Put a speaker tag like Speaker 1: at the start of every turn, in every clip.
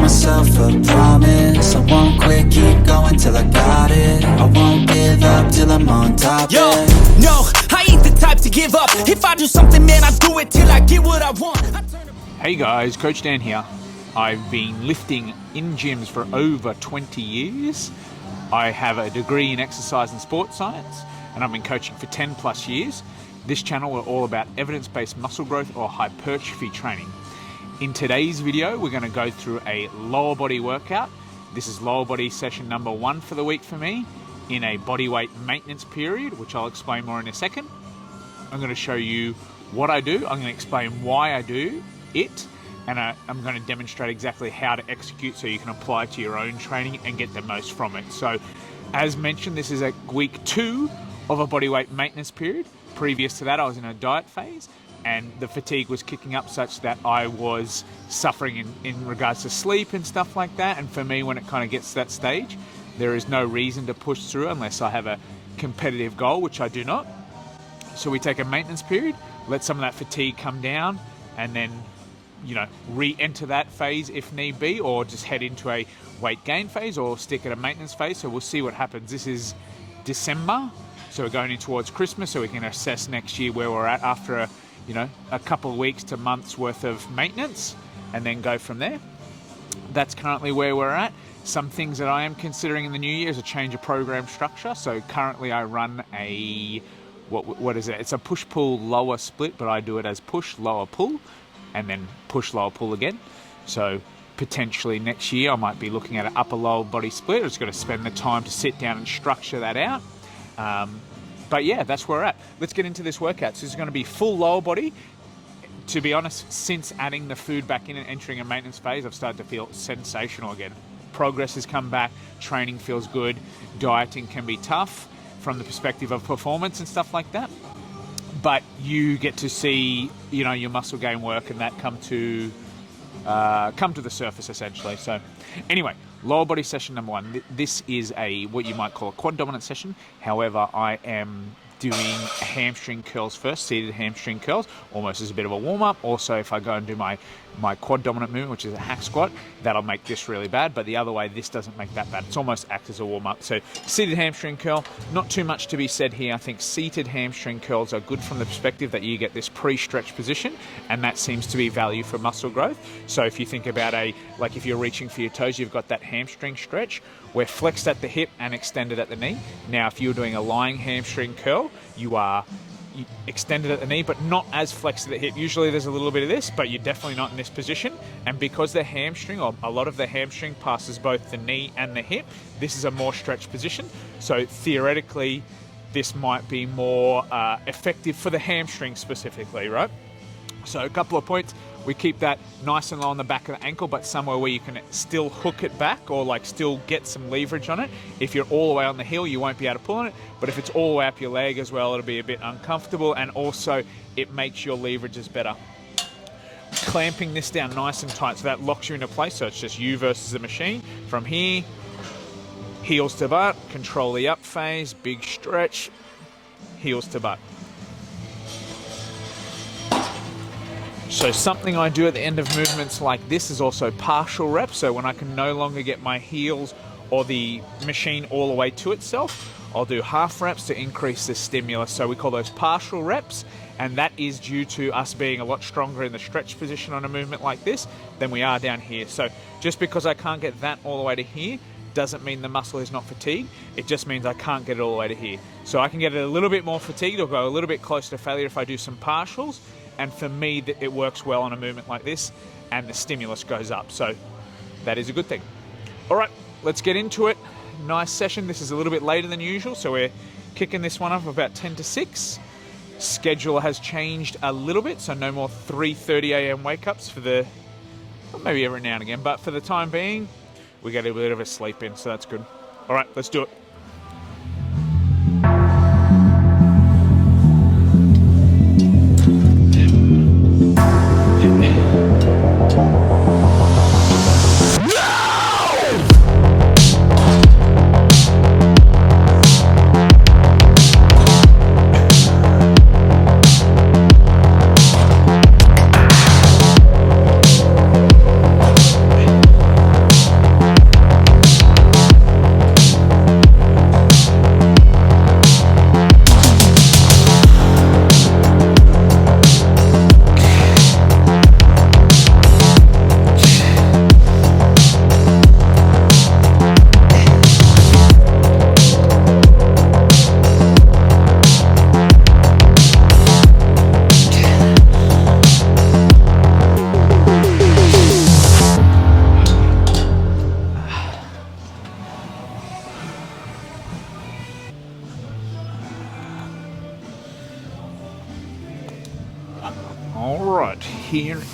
Speaker 1: myself a promise, I won't quit, keep going till I got it. I won't give up till I'm on top.
Speaker 2: Yo, no, I ain't the type to give up. If I do something, man, I do it till I get what I want.
Speaker 3: Hey guys, Coach Dan here. I've been lifting in gyms for over 20 years. I have a degree in exercise and sports science, and I've been coaching for 10 plus years. This channel is all about evidence-based muscle growth or hypertrophy training. In today's video, we're going to go through a lower body workout. This is lower body session number 1 for the week for me in a body weight maintenance period, which I'll explain more in a second. I'm going to show you what I do. I'm going to explain why I do it, and I'm going to demonstrate exactly how to execute so you can apply it to your own training and get the most from it. So as mentioned, this is a week 2 of a body weight maintenance period. Previous to that, I was in a diet phase, and the fatigue was kicking up such that I was suffering in regards to sleep and stuff like that. And for me, when it kind of gets to that stage, there is no reason to push through unless I have a competitive goal, which I do not. So we take a maintenance period, let some of that fatigue come down, and then, you know, re-enter that phase if need be, or just head into a weight gain phase or stick at a maintenance phase. So we'll see what happens. This is December, so we're going in towards Christmas, so we can assess next year where we're at after a couple of weeks to months worth of maintenance, and then go from there. That's currently where we're at. Some things that I am considering in the new year is a change of program structure. So currently I run a, what is it? It's a push-pull lower split, but I do it as push, lower, pull, and then push, lower, pull again. So potentially next year I might be looking at an upper lower body split. I've just got to spend the time to sit down and structure that out. But yeah, that's where we're at. Let's get into this workout. So this is going to be full lower body. To be honest, since adding the food back in and entering a maintenance phase, I've started to feel sensational again. Progress has come back, training feels good, dieting can be tough from the perspective of performance and stuff like that. But you get to see, your muscle gain work and that come to the surface essentially. So anyway, lower body session number 1. This is what you might call a quad dominant session. However, I am doing hamstring curls first, seated hamstring curls, almost as a bit of a warm-up. Also, if I go and do my quad dominant movement, which is a hack squat, that'll make this really bad, but the other way, this doesn't make that bad. It's almost acts as a warm-up. So seated hamstring curl, not too much to be said here. I think seated hamstring curls are good from the perspective that you get this pre-stretch position, and that seems to be value for muscle growth. So if you think about if you're reaching for your toes, you've got that hamstring stretch. We're flexed at the hip and extended at the knee. Now, if you're doing a lying hamstring curl, you are extended at the knee, but not as flexed at the hip. Usually there's a little bit of this, but you're definitely not in this position. And because the hamstring, or a lot of the hamstring passes both the knee and the hip, this is a more stretched position. So theoretically, this might be more effective for the hamstring specifically, right? So a couple of points. We keep that nice and low on the back of the ankle, but somewhere where you can still hook it back or still get some leverage on it. If you're all the way on the heel, you won't be able to pull on it. But if it's all the way up your leg as well, it'll be a bit uncomfortable, and also it makes your leverages better. Clamping this down nice and tight, so that locks you into place. So it's just you versus the machine. From here, heels to butt, control the up phase, big stretch, heels to butt. So something I do at the end of movements like this is also partial reps. So when I can no longer get my heels or the machine all the way to itself, I'll do half reps to increase the stimulus. So we call those partial reps, and that is due to us being a lot stronger in the stretch position on a movement like this than we are down here. So just because I can't get that all the way to here doesn't mean the muscle is not fatigued. It just means I can't get it all the way to here. So I can get it a little bit more fatigued or go a little bit closer to failure if I do some partials. And for me, it works well on a movement like this, and the stimulus goes up. So that is a good thing. All right, let's get into it. Nice session. This is a little bit later than usual, so we're kicking this one up about 10 to 6. Schedule has changed a little bit, so no more 3:30 a.m. wake-ups maybe every now and again, but for the time being, we get a bit of a sleep in, so that's good. All right, let's do it.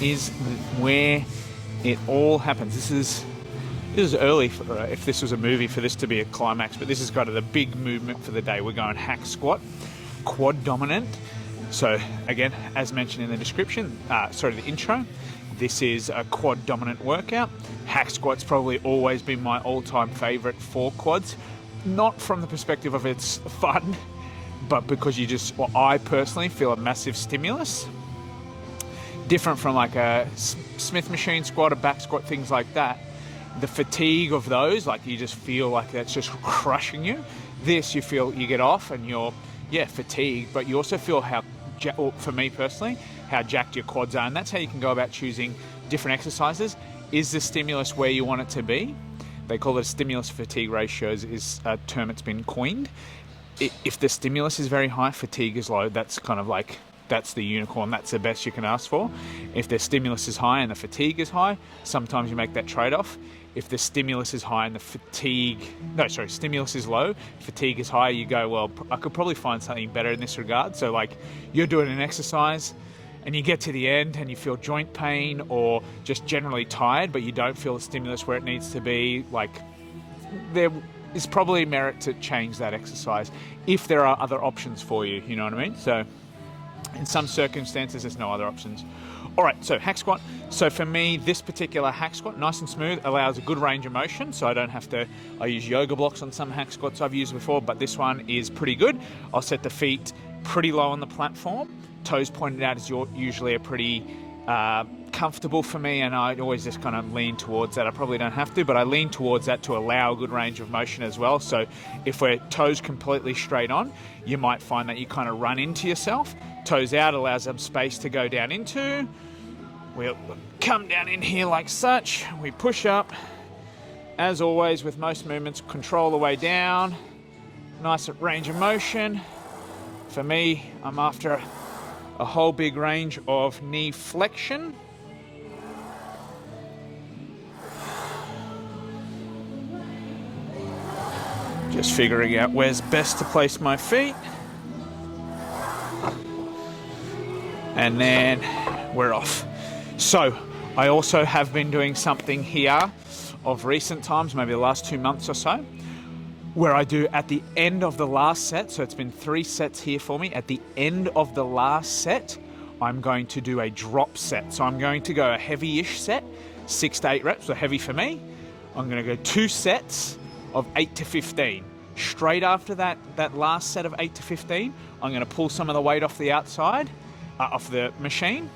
Speaker 3: is where it all happens. This is early for, if this was a movie, for this to be a climax, but this is kind of the big movement for the day. We're going hack squat, quad dominant. So again, as mentioned in the description, the intro, this is a quad dominant workout. Hack squat's probably always been my all-time favorite for quads, not from the perspective of it's fun, but because I personally feel a massive stimulus. Different from like a Smith machine squat, a back squat, things like that. The fatigue of those, like you just feel like that's just crushing you. This, you feel, you get off and you're, fatigued, but you also feel for me personally, how jacked your quads are. And that's how you can go about choosing different exercises. Is the stimulus where you want it to be? They call it stimulus fatigue ratios, is a term that's been coined. If the stimulus is very high, fatigue is low. That's kind of like, that's the unicorn. That's the best you can ask for. If the stimulus is high and the fatigue is high, sometimes you make that trade-off. If the stimulus is high and the stimulus is low, fatigue is high, you go, well, I could probably find something better in this regard. So like you're doing an exercise and you get to the end and you feel joint pain or just generally tired, but you don't feel the stimulus where it needs to be, like there is probably merit to change that exercise if there are other options for you, you know what I mean? So in some circumstances, there's no other options. All right, so hack squat. So for me, this particular hack squat, nice and smooth, allows a good range of motion. So I use yoga blocks on some hack squats I've used before, but this one is pretty good. I'll set the feet pretty low on the platform. Toes pointed out is usually a pretty comfortable for me, and I always just kind of lean towards that. I probably don't have to, but I lean towards that to allow a good range of motion as well. So if we're toes completely straight on, you might find that you kind of run into yourself. Toes out allows some space to go down into. We'll come down in here like such. We push up. As always, with most movements, control the way down. Nice range of motion. For me, I'm after a whole big range of knee flexion. Just figuring out where's best to place my feet. And then we're off. So I also have been doing something here of recent times, maybe the last 2 months or so, where I do at the end of the last set, so it's been 3 sets here for me, at the end of the last set, I'm going to do a drop set. So I'm going to go a heavy-ish set, 6 to 8 reps, so heavy for me. I'm gonna go 2 sets of 8 to 15. Straight after that last set of 8 to 15, I'm gonna pull some of the weight off the outside, off the machine,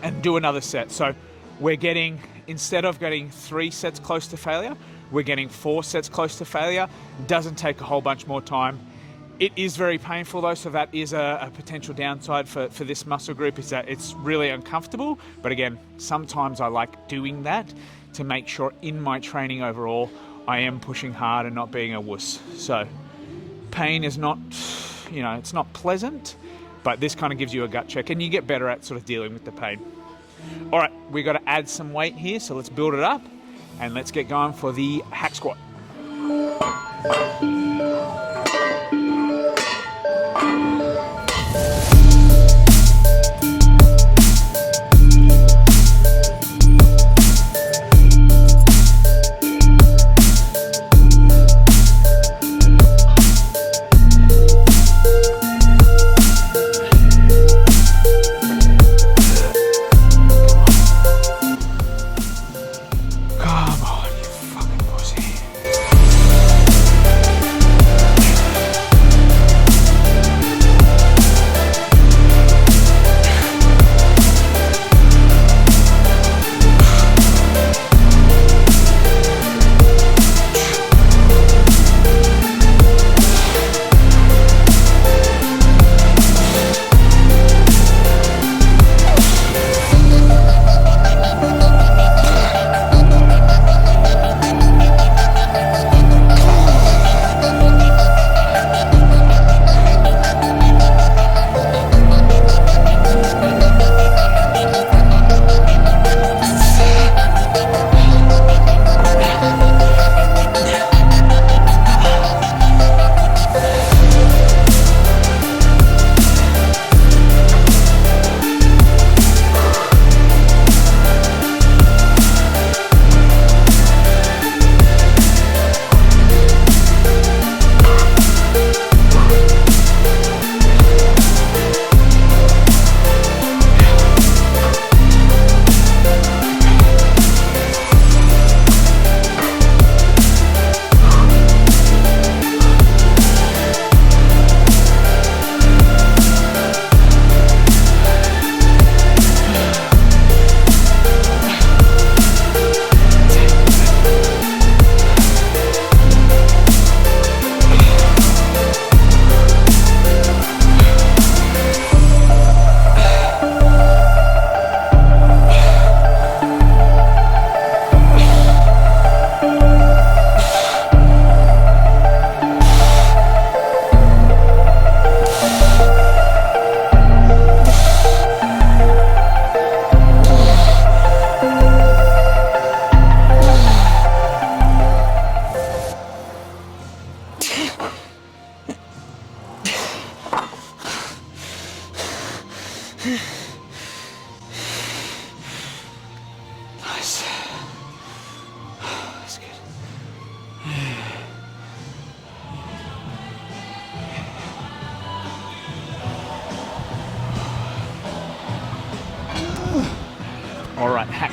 Speaker 3: and do another set. So we're getting, instead of getting 3 sets close to failure, we're getting 4 sets close to failure. Doesn't take a whole bunch more time. It is very painful though, so that is a potential downside for this muscle group, is that it's really uncomfortable. But again, sometimes I like doing that to make sure in my training overall, I am pushing hard and not being a wuss. So pain is not, it's not pleasant, but this kind of gives you a gut check and you get better at sort of dealing with the pain. All right, we got to add some weight here, so let's build it up and let's get going for the hack squat.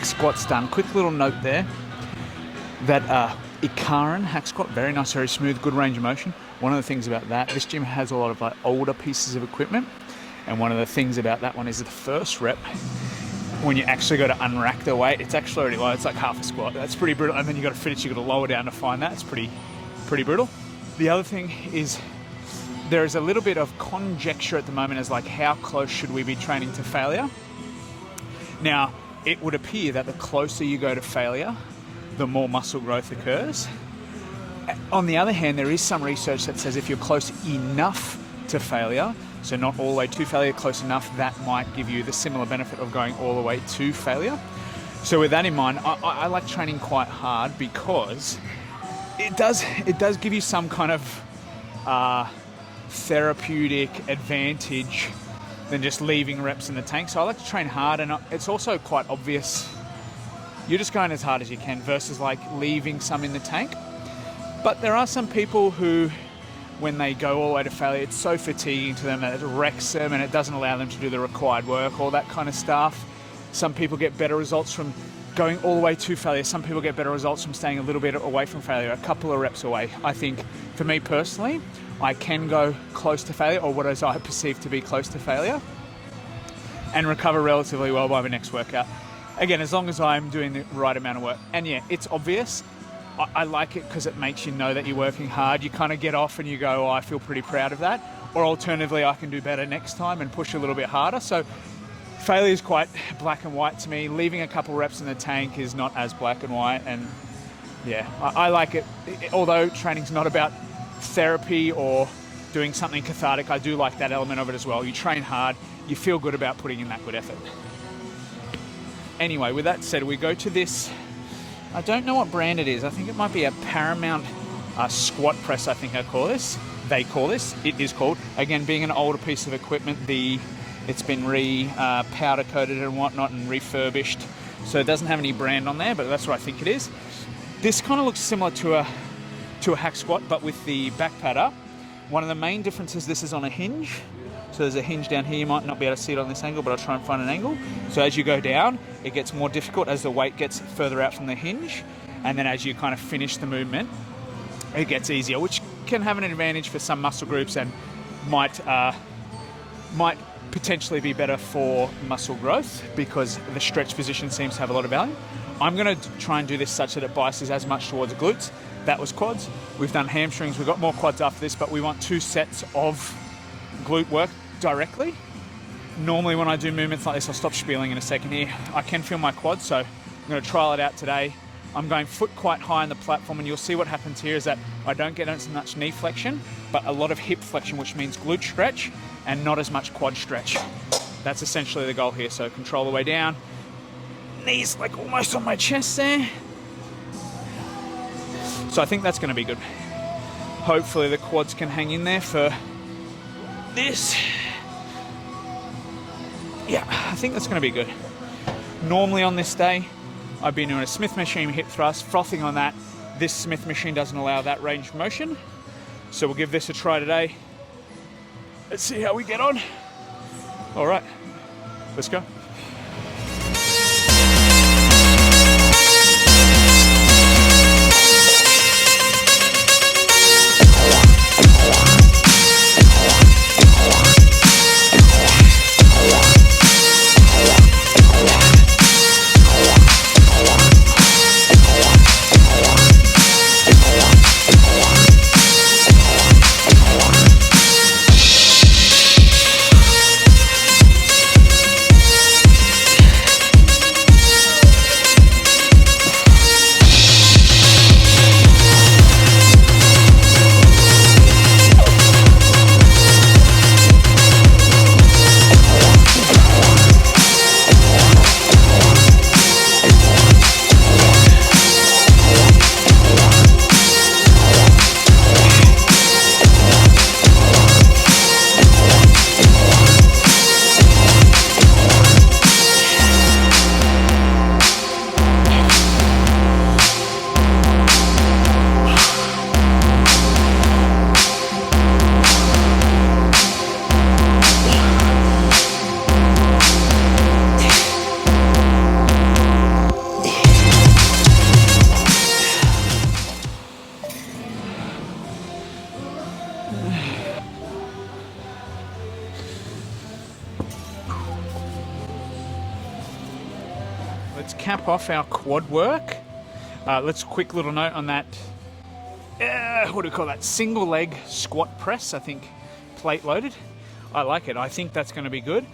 Speaker 3: hack squats done. Quick little note there that Ikaran hack squat, very nice, very smooth, good range of motion. One of the things about that, this gym has a lot of like older pieces of equipment, and one of the things about that one is the first rep, when you actually go to unrack the weight, it's actually already low. It's like half a squat. That's pretty brutal. And then you got to finish. You got to lower down to find that. It's pretty brutal. The other thing is there is a little bit of conjecture at the moment as like how close should we be training to failure. Now, it would appear that the closer you go to failure, the more muscle growth occurs. On the other hand, there is some research that says if you're close enough to failure, so not all the way to failure, close enough, that might give you the similar benefit of going all the way to failure. So with that in mind, I like training quite hard because it does give you some kind of therapeutic advantage than just leaving reps in the tank. So I like to train hard, and it's also quite obvious you're just going as hard as you can versus like leaving some in the tank. But there are some people who, when they go all the way to failure, it's so fatiguing to them that it wrecks them and it doesn't allow them to do the required work, all that kind of stuff. Some people get better results from going all the way to failure. Some people get better results from staying a little bit away from failure, a couple of reps away. I think for me personally, I can go close to failure, or what as I perceive to be close to failure, and recover relatively well by the next workout. Again, as long as I'm doing the right amount of work. And yeah, it's obvious. I like it because it makes you know that you're working hard. You kind of get off and you go, oh, I feel pretty proud of that. Or alternatively, I can do better next time and push a little bit harder. So failure is quite black and white to me. Leaving a couple reps in the tank is not as black and white. And yeah, I like it. Although training's not about therapy or doing something cathartic, I do like that element of it as well. You train hard, you feel good about putting in that good effort. Anyway, with that said, we go to this, I don't know what brand it is. I think it might be a Paramount squat press, I think I call this. They call this. It is called. Again, being an older piece of equipment, it's been powder coated and whatnot and refurbished. So it doesn't have any brand on there, but that's what I think it is. This kind of looks similar to a hack squat, but with the back pad up. One of the main differences, this is on a hinge. So there's a hinge down here. You might not be able to see it on this angle, but I'll try and find an angle. So as you go down, it gets more difficult as the weight gets further out from the hinge. And then as you kind of finish the movement, it gets easier, which can have an advantage for some muscle groups and might potentially be better for muscle growth because the stretch position seems to have a lot of value. I'm going to try and do this such that it biases as much towards the glutes. That was quads. We've done hamstrings. We've got more quads after this, but we want 2 sets of glute work directly. Normally when I do movements like this, I'll stop spieling in a second here. I can feel my quads, so I'm going to trial it out today. I'm going foot quite high on the platform, and you'll see what happens here is that I don't get as much knee flexion, but a lot of hip flexion, which means glute stretch and not as much quad stretch. That's essentially the goal here. So control the way down. Knees like almost on my chest there. So I think that's going to be good. Hopefully the quads can hang in there for this. Yeah, I think that's going to be good. Normally on this day, I've been doing a Smith machine hip thrust, frothing on that. This Smith machine doesn't allow that range of motion. So we'll give this a try today. Let's see how we get on. All right, let's go. cap off our quad work. Let's quick little note on that. What do we call that? Single leg squat press, I think, plate loaded. I like it. I think that's going to be good.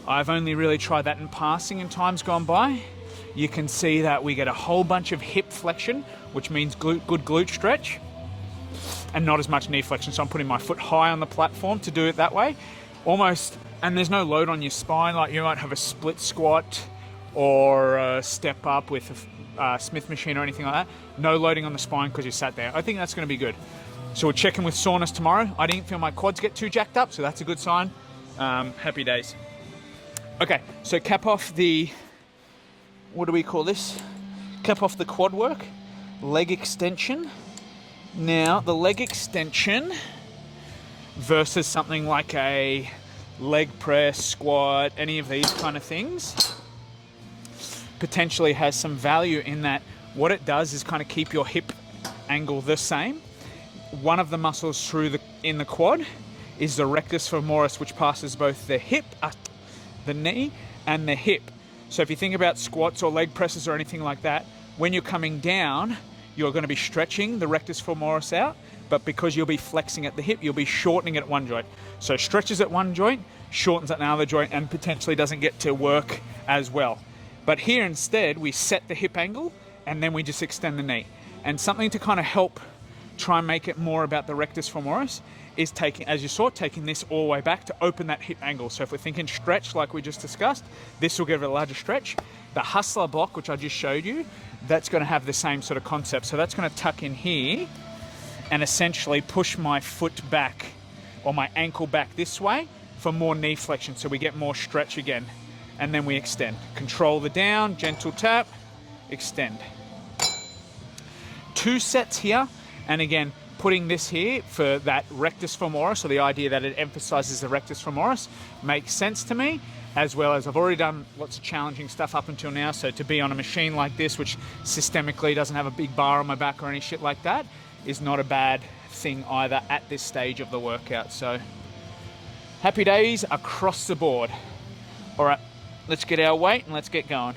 Speaker 3: I've only really tried that in passing in times gone by. You can see that we get a whole bunch of hip flexion, which means good glute stretch, and not as much knee flexion. So I'm putting my foot high on the platform to do it that way. Almost, and there's no load on your spine, like you might have a split squat or a step up with a Smith machine or anything like that. No loading on the spine because you sat there. I think that's going to be good. So we'll check in with soreness tomorrow. I didn't feel my quads get too jacked up, so that's a good sign. Happy days. Okay, so cap off the, what do we call this? Cap off the quad work, leg extension. Now, the leg extension versus something like a leg press, squat, any of these kind of things, potentially has some value in that what it does is kind of keep your hip angle the same. One of the muscles in the quad is the rectus femoris, which passes both the hip, the knee, and the hip. So if you think about squats or leg presses or anything like that, when you're coming down, you're going to be stretching the rectus femoris out, but because you'll be flexing at the hip, you'll be shortening it at one joint. So stretches at one joint, shortens at another joint, and potentially doesn't get to work as well. But here instead, we set the hip angle, and then we just extend the knee. And something to kind of help try and make it more about the rectus femoris is taking, as you saw, taking this all the way back to open that hip angle. So if we're thinking stretch like we just discussed, this will give it a larger stretch. The Hustla block, which I just showed you, that's going to have the same sort of concept. So that's going to tuck in here and essentially push my foot back or my ankle back this way for more knee flexion. So we get more stretch again. And then we extend. Control the down, gentle tap, extend. 2 sets here. And again, putting this here for that rectus femoris, so the idea that it emphasizes the rectus femoris, makes sense to me, as well as I've already done lots of challenging stuff up until now. So to be on a machine like this, which systemically doesn't have a big bar on my back or any shit like that, is not a bad thing either at this stage of the workout. So happy days across the board. All right, let's get our weight and let's get going.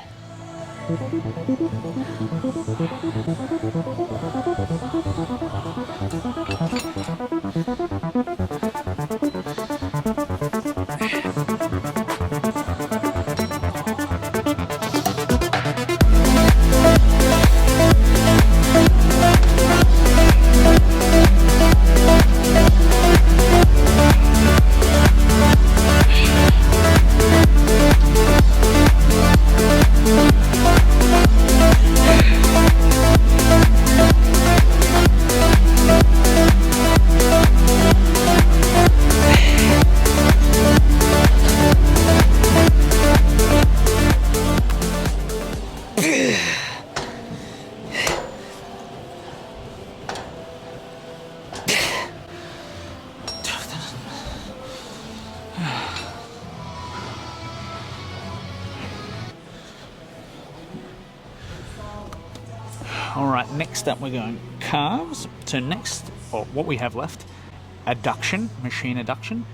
Speaker 3: All right, next up we're going calves. So next, or what we have left, adduction, machine adduction,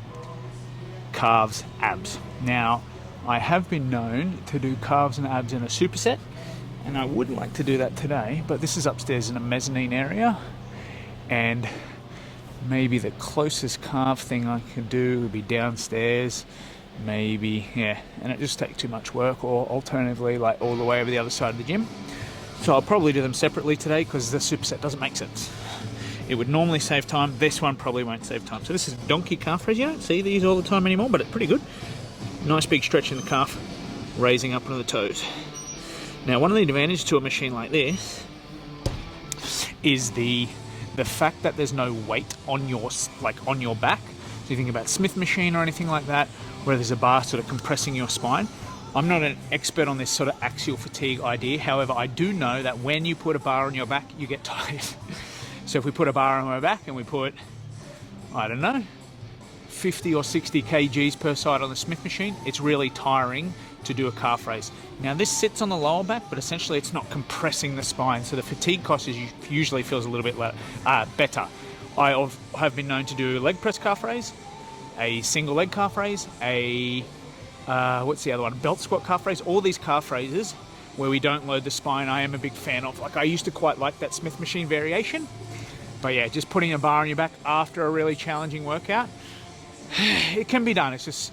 Speaker 3: calves, abs. Now, I have been known to do calves and abs in a superset, and I would like to do that today, but this is upstairs in a mezzanine area, and maybe the closest calf thing I could do would be downstairs, maybe, yeah, and it just takes too much work, or alternatively, like all the way over the other side of the gym. So I'll probably do them separately today because the superset doesn't make sense. It would normally save time. This one probably won't save time. So this is donkey calf raise. You don't see these all the time anymore, but it's pretty good. Nice big stretch in the calf, raising up onto the toes. Now, one of the advantages to a machine like this is the fact that there's no weight on your back. So you think about Smith machine or anything like that, where there's a bar sort of compressing your spine. I'm not an expert on this sort of axial fatigue idea. However, I do know that when you put a bar on your back, you get tired. So if we put a bar on my back and we put, I don't know, 50 or 60 kgs per side on the Smith machine, it's really tiring to do a calf raise. Now this sits on the lower back, but essentially it's not compressing the spine. So the fatigue cost usually feels a little bit better. I have been known to do a leg press calf raise, a single leg calf raise, what's the other one? Belt squat calf raise. All these calf raises where we don't load the spine, I am a big fan of. Like, I used to quite like that Smith machine variation, but yeah, just putting a bar on your back after a really challenging workout, it can be done. It's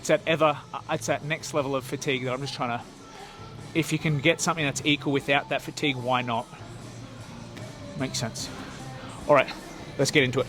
Speaker 3: that next level of fatigue that I'm just trying to, if you can get something that's equal without that fatigue, why not? Makes sense. All right, let's get into it.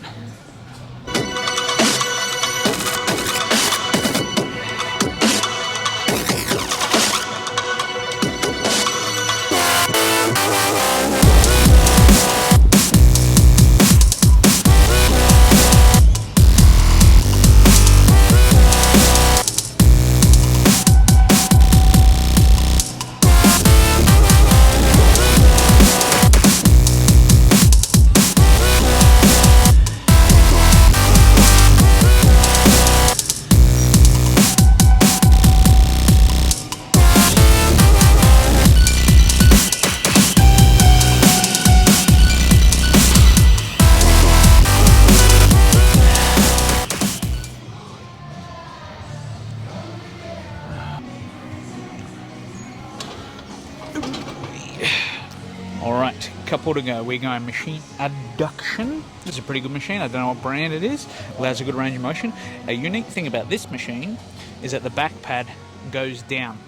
Speaker 3: Alright, couple to go. We're going machine Adduction. This is a pretty good machine. I don't know what brand it is. Allows a good range of motion. A unique thing about this machine is that the back pad goes down.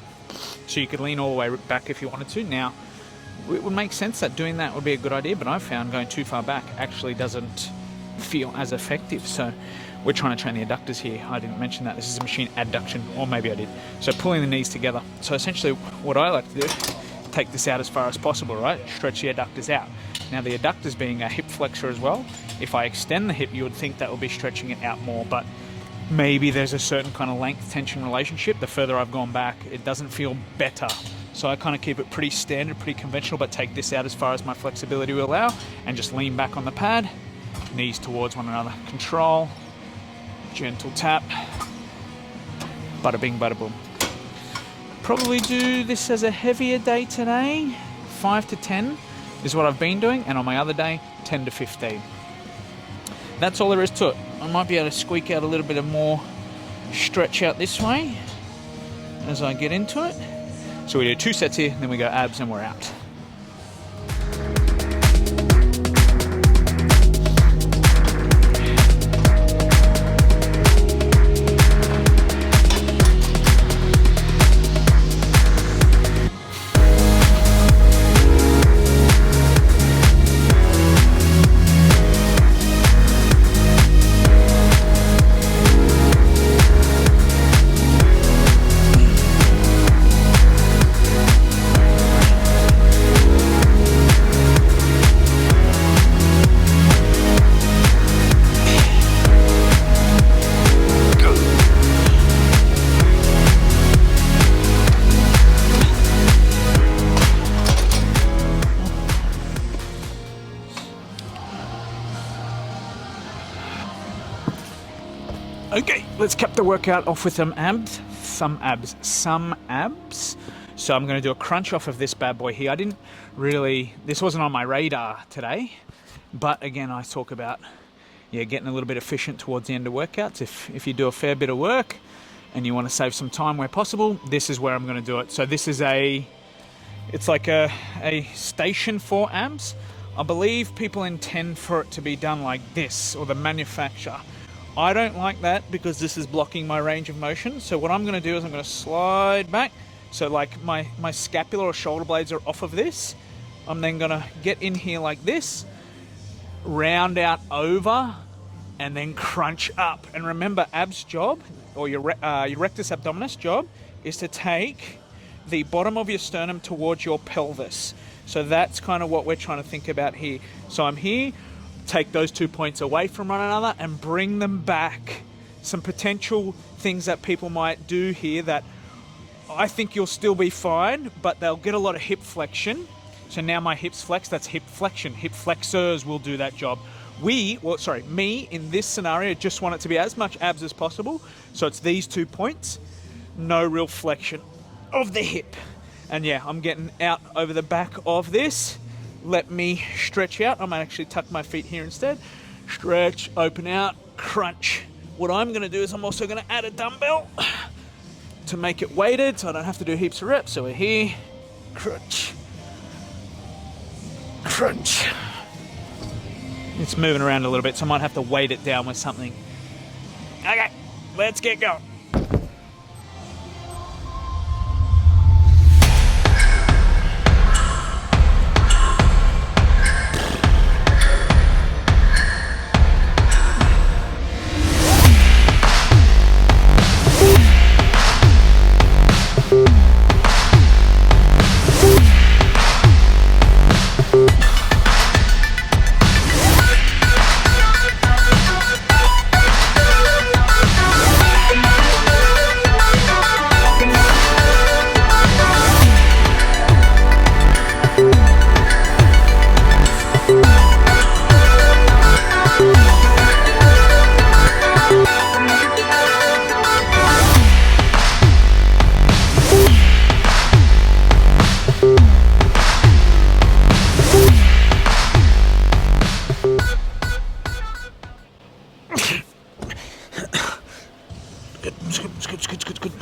Speaker 3: So you could lean all the way back if you wanted to. Now, it would make sense that doing that would be a good idea, but I've found going too far back actually doesn't feel as effective. So we're trying to train the adductors here. I didn't mention that. This is a machine Adduction, or maybe I did. So pulling the knees together. So essentially what I like to do, take this out as far as possible, right? Stretch the adductors out. Now the adductors being a hip flexor as well, if I extend the hip, you would think that would be stretching it out more, but maybe there's a certain kind of length-tension relationship. The further I've gone back, it doesn't feel better. So I kind of keep it pretty standard, pretty conventional, but take this out as far as my flexibility will allow, and just lean back on the pad, knees towards one another. Control, gentle tap, bada bing, bada boom. Probably do this as a heavier day today. 5 to 10 is what I've been doing, and on my other day, 10 to 15. That's all there is to it. I might be able to squeak out a little bit of more stretch out this way as I get into it. So we do 2 sets here, then we go abs and we're out. Okay, let's cap the workout off with some abs. So I'm going to do a crunch off of this bad boy here. This wasn't on my radar today, but again, I talk about getting a little bit efficient towards the end of workouts. If you do a fair bit of work and you want to save some time where possible, this is where I'm going to do it. So this is it's like a station for abs. I believe people intend for it to be done like this, or the manufacturer. I don't like that because this is blocking my range of motion. So what I'm going to do is I'm going to slide back. So like my scapula or shoulder blades are off of this. I'm then going to get in here like this, round out over, and then crunch up. And remember, abs job, or your rectus abdominis job, is to take the bottom of your sternum towards your pelvis. So that's kind of what we're trying to think about here. So I'm here, take those 2 points away from one another and bring them back. Some potential things that people might do here that I think you'll still be fine, but they'll get a lot of hip flexion. So now my hips flex, that's hip flexion. Hip flexors will do that job. Me, in this scenario, just want it to be as much abs as possible. So it's these 2 points, no real flexion of the hip. And yeah, I'm getting out over the back of this. Let me stretch out. I might actually tuck my feet here instead. Stretch, open out, crunch. What I'm going to do is I'm also going to add a dumbbell to make it weighted so I don't have to do heaps of reps. So we're here, crunch, crunch. It's moving around a little bit, so I might have to weight it down with something. Okay, let's get going. Good.